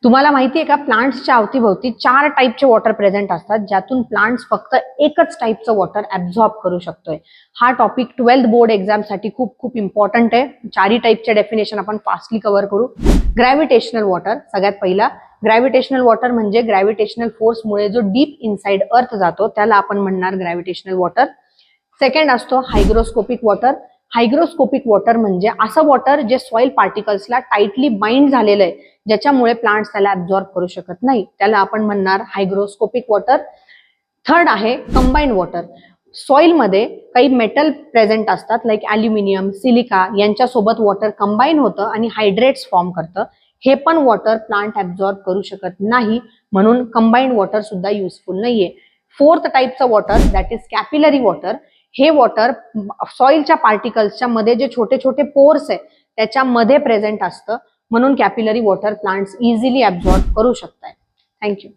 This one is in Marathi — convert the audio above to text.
तुम्हाला माहिती आहे का, प्लांट्सच्या अवतीभोवती 4 टाईपचे वॉटर प्रेझेंट असतात, ज्यातून प्लांट्स फक्त एकच टाईपचं वॉटर ऍब्झॉर्ब करू शकतोय. हा टॉपिक 12th बोर्ड एक्झाम साठी खूप खूप इम्पॉर्टंट आहे. 4 टाईपचे डेफिनेशन आपण फास्टली कव्हर करू. ग्रॅव्हिटेशनल वॉटर, सगळ्यात पहिला. ग्रॅव्हिटेशनल वॉटर म्हणजे ग्रॅव्हिटेशनल फोर्समुळे जो डीप इनसाइड अर्थ जातो त्याला आपण म्हणणार ग्रॅव्हिटेशनल वॉटर. सेकंड असतो हायग्रोस्कोपिक वॉटर. हायग्रोस्कोपिक वॉटर म्हणजे असं वॉटर जे सॉइल पार्टिकल्सला टाइटली बाइंड झालेलं आहे, ज्याच्यामुळे प्लांट्स त्याला ऍब्झॉर्ब करू शकत नाही, त्याला आपण म्हणणार हायग्रोस्कोपिक वॉटर. थर्ड आहे कंबाईन्ड वॉटर. सॉइल मध्ये काही मेटल प्रेझेंट असतात, लाईक ॲल्युमिनियम, सिलिका, यांच्यासोबत वॉटर कंबाईन होतं आणि हायड्रेट्स फॉर्म करतं. हे पण वॉटर प्लांट ऍब्झॉर्ब करू शकत नाही, म्हणून कंबाईन्ड वॉटर सुद्धा युजफुल नाहीये. फोर्थ टाईपचं water that is capillary water. हे वॉटर सॉइलच्या पार्टिकल्सच्या मध्ये जे छोटे छोटे पोर्स आहे त्याच्यामध्ये प्रेझेंट असतं, म्हणून capillary water plants easily absorb करू शकतात. थँक्यू.